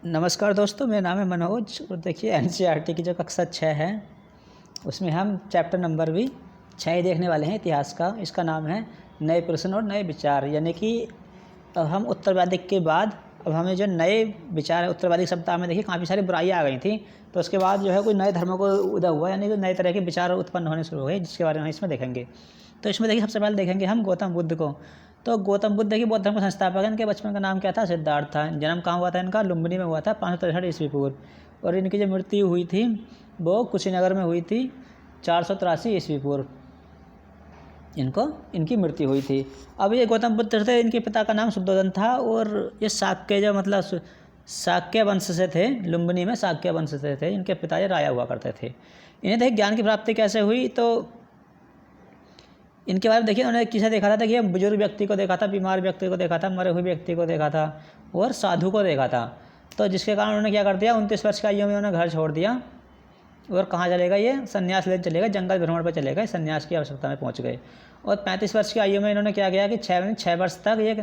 नमस्कार दोस्तों, मेरा नाम है मनोज और देखिए एनसीईआरटी की जो कक्षा 6 है उसमें हम चैप्टर नंबर भी 6 ही देखने वाले हैं इतिहास का। इसका नाम है नए प्रश्न और नए विचार। यानी कि अब हम उत्तरवैदिक के बाद अब हमें जो नए विचार है, उत्तरवैदिक सभ्यता में देखिए काफ़ी सारी बुराइयाँ आ गई थी, तो उसके बाद जो है कोई नए धर्मों को उदय हुआ, यानी कि नए तरह के विचार उत्पन्न होने शुरू हुए, जिसके बारे में इसमें देखेंगे। तो इसमें देखिए सबसे पहले देखेंगे हम गौतम बुद्ध को। तो गौतम बुद्ध देखिए बौद्ध धर्म के संस्थापक हैं। इनके बचपन का नाम क्या था? सिद्धार्थ था। जन्म कहाँ हुआ था इनका? लुम्बिनी में हुआ था 563 ईस्वी पूर्व। और इनकी जो मृत्यु हुई थी वो कुशीनगर में हुई थी 483 ईस्वी पूर्व। इनकी मृत्यु हुई थी। अब ये गौतम बुद्ध थे, इनके पिता का नाम शुद्धोधन था और ये शाक्य जो मतलब शाक्य वंश से थे। लुम्बिनी में शाक्य वंश से थे। इनके पिता ये राजा हुआ करते थे। इन्हें देखिए ज्ञान की प्राप्ति कैसे हुई, तो इनके बारे में देखिए उन्होंने किसे देखा था? देखिए बुजुर्ग व्यक्ति को देखा था, बीमार व्यक्ति को देखा था, मरे हुए व्यक्ति को देखा था और साधु को देखा था। तो जिसके कारण उन्होंने क्या कर दिया, 29 वर्ष की आयु में उन्होंने घर छोड़ दिया और कहाँ चलेगा? ये संन्यास लेने चलेगा, जंगल भ्रमण पर चलेगा, संन्यास की आवश्यकता में पहुँच गए। और 35 वर्ष की आयु में इन्होंने क्या किया कि 6 वर्ष तक ये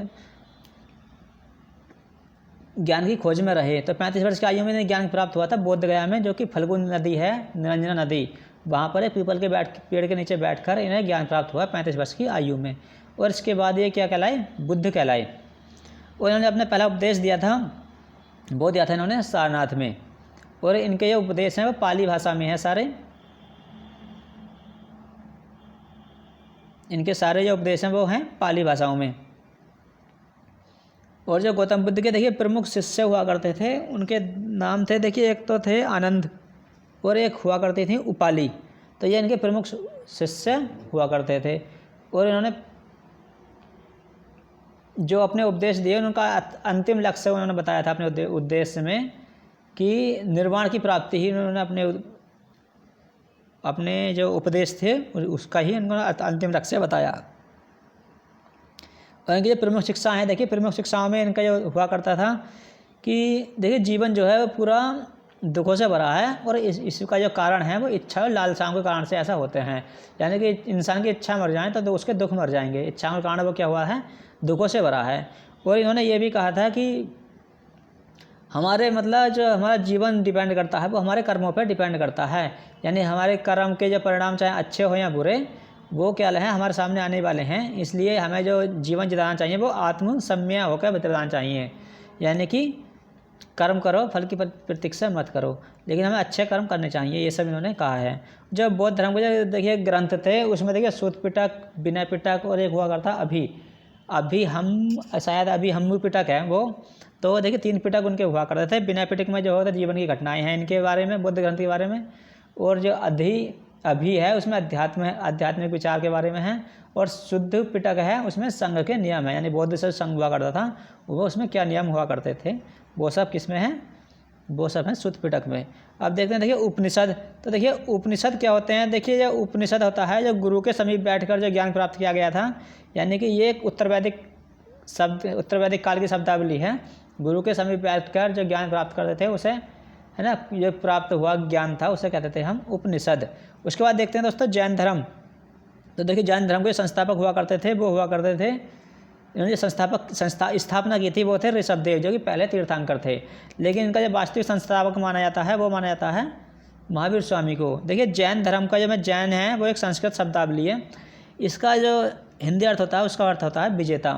ज्ञान की खोज में रहे। तो 35 वर्ष की आयु में इन्हें ज्ञान प्राप्त हुआ था बोध गया में, जो कि फल्गुन नदी है, निरंजना नदी, वहाँ पर एक पीपल के पेड़ के नीचे बैठकर इन्हें ज्ञान प्राप्त हुआ 35 वर्ष की आयु में। और इसके बाद ये क्या कहलाए? बुद्ध कहलाए। और इन्होंने अपने पहला उपदेश दिया था, वो दिया था इन्होंने सारनाथ में। और इनके जो उपदेश हैं वो पाली भाषा में है सारे। इनके सारे जो उपदेश हैं वो हैं पाली भाषाओं में। और जो गौतम बुद्ध के देखिए प्रमुख शिष्य हुआ करते थे, उनके नाम थे, देखिए एक तो थे आनंद और एक हुआ करती थी उपाली। तो ये इनके प्रमुख शिष्य हुआ करते थे। और इन्होंने जो अपने उपदेश दिए, उनका अंतिम लक्ष्य उन्होंने बताया था अपने उद्देश्य में कि निर्वाण की प्राप्ति ही उन्होंने अपने जो उपदेश थे उसका ही उन्होंने अंतिम लक्ष्य बताया। और इनकी जो प्रमुख शिक्षा है, देखिए प्रमुख शिक्षाओं में इनका जो हुआ करता था कि देखिए जीवन जो है वो पूरा दुखों से भरा है और इसका जो कारण है वो इच्छा और लालसाओं के कारण से ऐसा होते हैं। यानी कि इंसान की इच्छा मर जाए तो उसके दुख मर जाएंगे। इच्छाओं के कारण वो क्या हुआ है? दुखों से भरा है। और इन्होंने ये भी कहा था कि हमारे मतलब जो हमारा जीवन डिपेंड करता है वो हमारे कर्मों पर डिपेंड करता है। यानी हमारे कर्म के जो परिणाम चाहे अच्छे हो या बुरे, वो क्या है हमारे सामने आने वाले हैं। इसलिए हमें जो जीवन जिताना चाहिए वो आत्मसम्य होकर बिताना चाहिए। यानी कि कर्म करो, फल की प्रतीक्षा मत करो, लेकिन हमें अच्छे कर्म करने चाहिए, ये सब इन्होंने कहा है। जो बौद्ध धर्म के जो देखिए ग्रंथ थे उसमें देखिए सूत पिटक, विनय पिटक और एक हुआ करता अभी हम पिटक है वो। तो देखिए 3 पिटक उनके हुआ करते थे। विनय पिटक में जो होता है जीवन की घटनाएं हैं इनके बारे में, बुद्ध ग्रंथ के बारे में। और जो अभी है उसमें आध्यात्मिक विचार के बारे में है। और शुद्ध पिटक है उसमें संघ के नियम है, यानी बौद्ध से संघ हुआ करता था, वो उसमें क्या नियम हुआ करते थे, वो सब किस में है? वो सब हैं शुद्ध पिटक में। अब देखते हैं देखिए उपनिषद। तो देखिए उपनिषद क्या होते हैं? देखिए जो उपनिषद होता है जो गुरु के समीप बैठकर जो ज्ञान प्राप्त किया गया था, यानी कि ये एक उत्तरवैदिक काल की शब्दावली है। गुरु के समीप बैठकर जो ज्ञान प्राप्त करते थे उसे, है ना, जो प्राप्त हुआ ज्ञान था उसे कहते थे हम उपनिषद। उसके बाद देखते हैं दोस्तों जैन धर्म। तो देखिए जैन धर्म के संस्थापक हुआ करते थे, वो हुआ करते थे, इन्होंने स्थापना की थी वो थे ऋषभदेव, जो कि पहले तीर्थंकर थे। लेकिन इनका जो वास्तविक संस्थापक माना जाता है वो माना जाता है महावीर स्वामी को। देखिए जैन धर्म का जो जैन है वो एक संस्कृत शब्दावली है। इसका जो हिंदी अर्थ होता है उसका अर्थ होता है विजेता।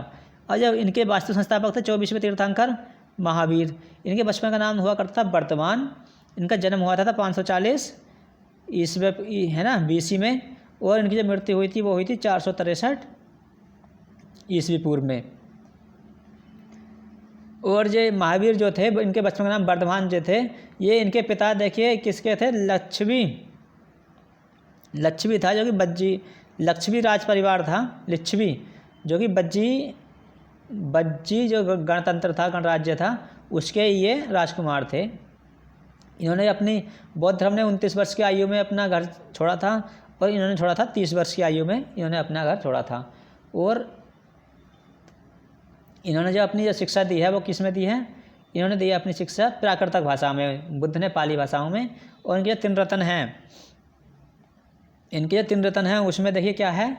और जब इनके वास्तविक संस्थापक थे 24वें तीर्थंकर महावीर। इनके बचपन का नाम हुआ करता था वर्तमान। इनका जन्म हुआ था 540 ईस्वी, है ना, BC में। और इनकी जो मृत्यु हुई थी वो हुई थी 463 ईस्वी पूर्व में। और जो महावीर जो थे इनके बचपन का नाम वर्धमान जो थे, ये इनके पिता देखिए किसके थे? लच्छवी था, जो कि लच्छवी राज परिवार था। लिच्छवी जो कि बज्जी जो गणतंत्र था, गणराज्य था, उसके ये राजकुमार थे। इन्होंने अपनी बौद्ध धर्म ने 29 वर्ष की आयु में अपना घर छोड़ा था और इन्होंने छोड़ा था 30 वर्ष की आयु में इन्होंने अपना घर छोड़ा था। और इन्होंने जो अपनी शिक्षा दी है वो किस में दी है? इन्होंने दी है अपनी शिक्षा प्राकृतिक भाषा में, बुद्ध ने पाली भाषाओं में। और इनके 3 रत्न हैं, उसमें देखिए क्या है?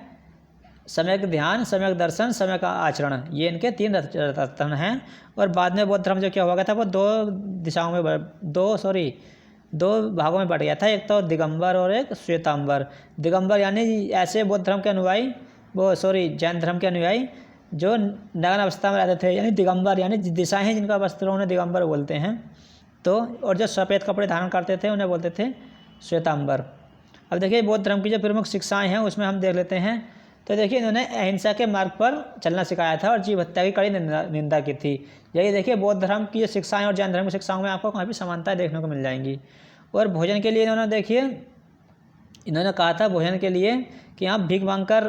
सम्यक ध्यान, सम्यक दर्शन, सम्यक आचरण, ये इनके 3 रत्न हैं। और बाद में बौद्ध धर्म जो क्या हो गया था वो दो भागों में बट गया था, एक तो दिगंबर और एक श्वेतांबर। दिगंबर यानी ऐसे बौद्ध धर्म के अनुयायी जैन धर्म के अनुयायी जो नग्न अवस्था में रहते थे, यानी दिगंबर यानी दिशाएं हैं जिनका वस्त्र उन्हें दिगंबर बोलते हैं। तो और जो सफ़ेद कपड़े धारण करते थे उन्हें बोलते थे श्वेतांबर। अब देखिए बौद्ध धर्म की जो प्रमुख शिक्षाएं हैं उसमें हम देख लेते हैं। तो देखिए इन्होंने अहिंसा के मार्ग पर चलना सिखाया था और जीव हत्या की कड़ी निंदा की थी। यही देखिए बौद्ध धर्म की शिक्षाएं और जैन धर्म की शिक्षाओं में आपको काफ़ी समानताएं देखने को मिल जाएंगी। और भोजन के लिए इन्होंने कहा था भोजन के लिए कि आप भीख मांग कर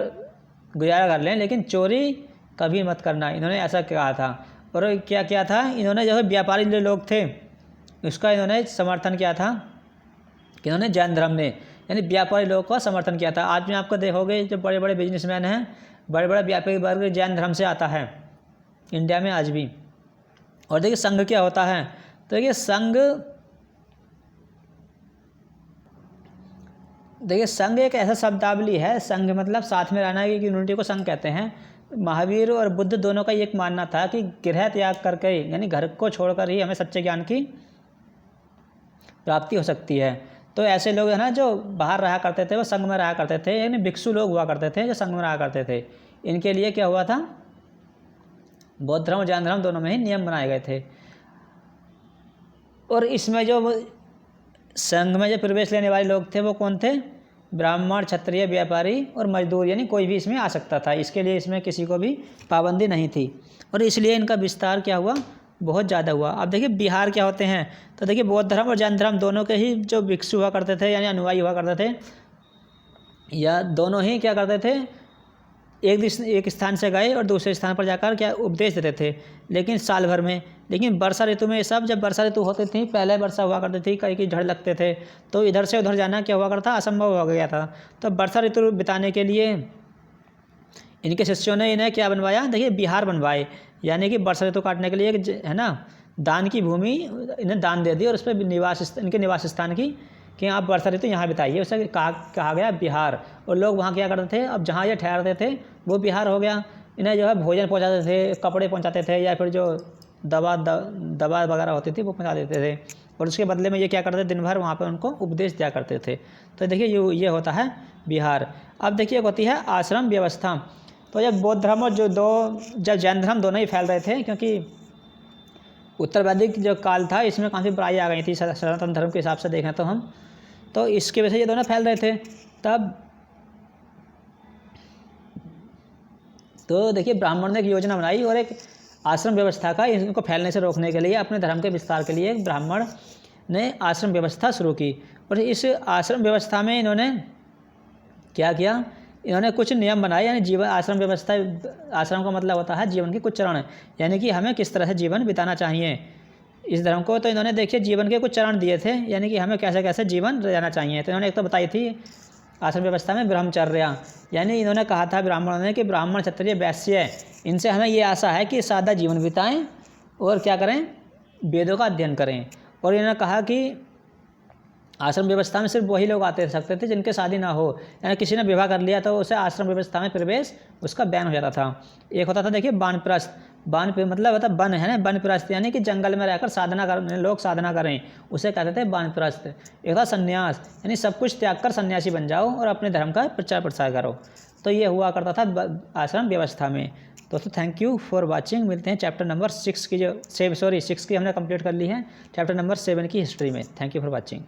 गुजारा कर लें, लेकिन चोरी कभी मत करना, इन्होंने ऐसा कहा था। और क्या किया था, इन्होंने जो है व्यापारी जो लोग थे उसका इन्होंने समर्थन किया था, कि इन्होंने जैन धर्म ने यानी व्यापारी लोगों का समर्थन किया था। आज में आपको देखोगे जो बड़े बड़े बिजनेसमैन हैं, बड़े बड़े व्यापारी वर्ग जैन धर्म से आता है इंडिया में आज भी। और देखिए संघ क्या होता है, तो देखिए संघ एक ऐसा शब्दावली है, संघ मतलब साथ में रहना की यूनिटी को संघ कहते हैं। महावीर और बुद्ध दोनों का एक मानना था कि गृह त्याग करके यानी घर को छोड़कर ही हमें सच्चे ज्ञान की प्राप्ति हो सकती है। तो ऐसे लोग है ना जो बाहर रहा करते थे वो संघ में रहा करते थे, यानी भिक्षु लोग हुआ करते थे जो संघ में रहा करते थे। इनके लिए क्या हुआ था, बौद्ध धर्म और जैन धर्म दोनों में ही नियम बनाए गए थे। और इसमें जो संघ में जो प्रवेश लेने वाले लोग थे वो कौन थे, ब्राह्मण, क्षत्रिय, व्यापारी और मजदूर, यानी कोई भी इसमें आ सकता था। इसके लिए इसमें किसी को भी पाबंदी नहीं थी और इसलिए इनका विस्तार क्या हुआ, बहुत ज़्यादा हुआ। अब देखिए बिहार क्या होते हैं, तो देखिए बौद्ध धर्म और जैन धर्म दोनों के ही जो भिक्षु हुआ करते थे यानी अनुयायी हुआ करते थे, या दोनों ही क्या करते थे, एक स्थान से गए और दूसरे स्थान पर जाकर क्या उपदेश देते थे, लेकिन साल भर में। लेकिन वर्षा ऋतु में सब, जब वर्षा ऋतु होती थी, पहले वर्षा हुआ करती थी, कहीं की झड़ लगते थे, तो इधर से उधर जाना क्या हुआ करता, असंभव हो गया था। तो वर्षा ऋतु बिताने के लिए इनके शिष्यों ने इन्हें क्या बनवाया, देखिए बिहार बनवाए, यानी कि वर्षा ऋतु काटने के लिए एक है ना दान की भूमि इन्हें दान दे दी और उस पर इनके निवास स्थान की कि आप वर्षा ऋतु यहाँ बिताइए, उसे कहा गया बिहार। और लोग वहाँ क्या करते थे, अब जहाँ ये ठहरते थे वो बिहार हो गया। इन्हें जो है भोजन पहुँचाते थे, कपड़े पहुँचाते थे, या फिर जो दवा वगैरह होती थी वो पहुँचा देते थे, और उसके बदले में ये क्या करते थे, दिन भर वहाँ पर उनको उपदेश दिया करते थे। तो देखिए ये होता है बिहार। अब देखिए एक होती है आश्रम व्यवस्था। तो जब बौद्ध धर्म और जब जैन धर्म दोनों ही फैल रहे थे, क्योंकि उत्तर वैदिक जो काल था इसमें काफ़ी बुराई आ गई थी सनातन धर्म के हिसाब से देखें तो हम, तो इसके वजह से ये दोनों फैल रहे थे। तब तो देखिए ब्राह्मण ने एक योजना बनाई और एक आश्रम व्यवस्था का इनको फैलने से रोकने के लिए, अपने धर्म के विस्तार के लिए ब्राह्मण ने आश्रम व्यवस्था शुरू की। और इस आश्रम व्यवस्था में इन्होंने क्या किया, इन्होंने कुछ नियम बनाए, यानी जीवन आश्रम व्यवस्था, आश्रम का मतलब होता है जीवन के कुछ चरण, यानी कि हमें किस तरह से जीवन बिताना चाहिए इस धर्म को। तो इन्होंने देखिए जीवन के कुछ चरण दिए थे, यानी कि हमें कैसे कैसे जीवन रहना चाहिए। तो इन्होंने एक तो बताई थी आश्रम व्यवस्था में ब्रह्मचर्या, यानी इन्होंने कहा था ब्राह्मणों ने कि ब्राह्मण, क्षत्रिय, वैश्य, इनसे हमें ये आशा है कि सादा जीवन बिताएं और क्या करें, वेदों का अध्ययन करें। और इन्होंने कहा कि आश्रम व्यवस्था में सिर्फ वही लोग आते सकते थे जिनके शादी ना हो, यानी किसी ने विवाह कर लिया तो उसे आश्रम व्यवस्था में प्रवेश उसका बैन हो जाता था। एक होता था देखिए वानप्रस्थ, मतलब होता वन है ना, वानप्रस्थ यानी कि जंगल में रहकर साधना कर लोग साधना करें, उसे कहते थे वानप्रस्थ। एक था संन्यास, यानी सब कुछ त्याग कर सन्यासी बन जाओ और अपने धर्म का प्रचार प्रसार करो। तो ये हुआ करता था आश्रम व्यवस्था में। दोस्तों थैंक यू फॉर वॉचिंग। मिलते हैं चैप्टर नंबर 6 की, 6 की हमने कंप्लीट कर ली है, चैप्टर नंबर 7 की हिस्ट्री में। Thank you for watching.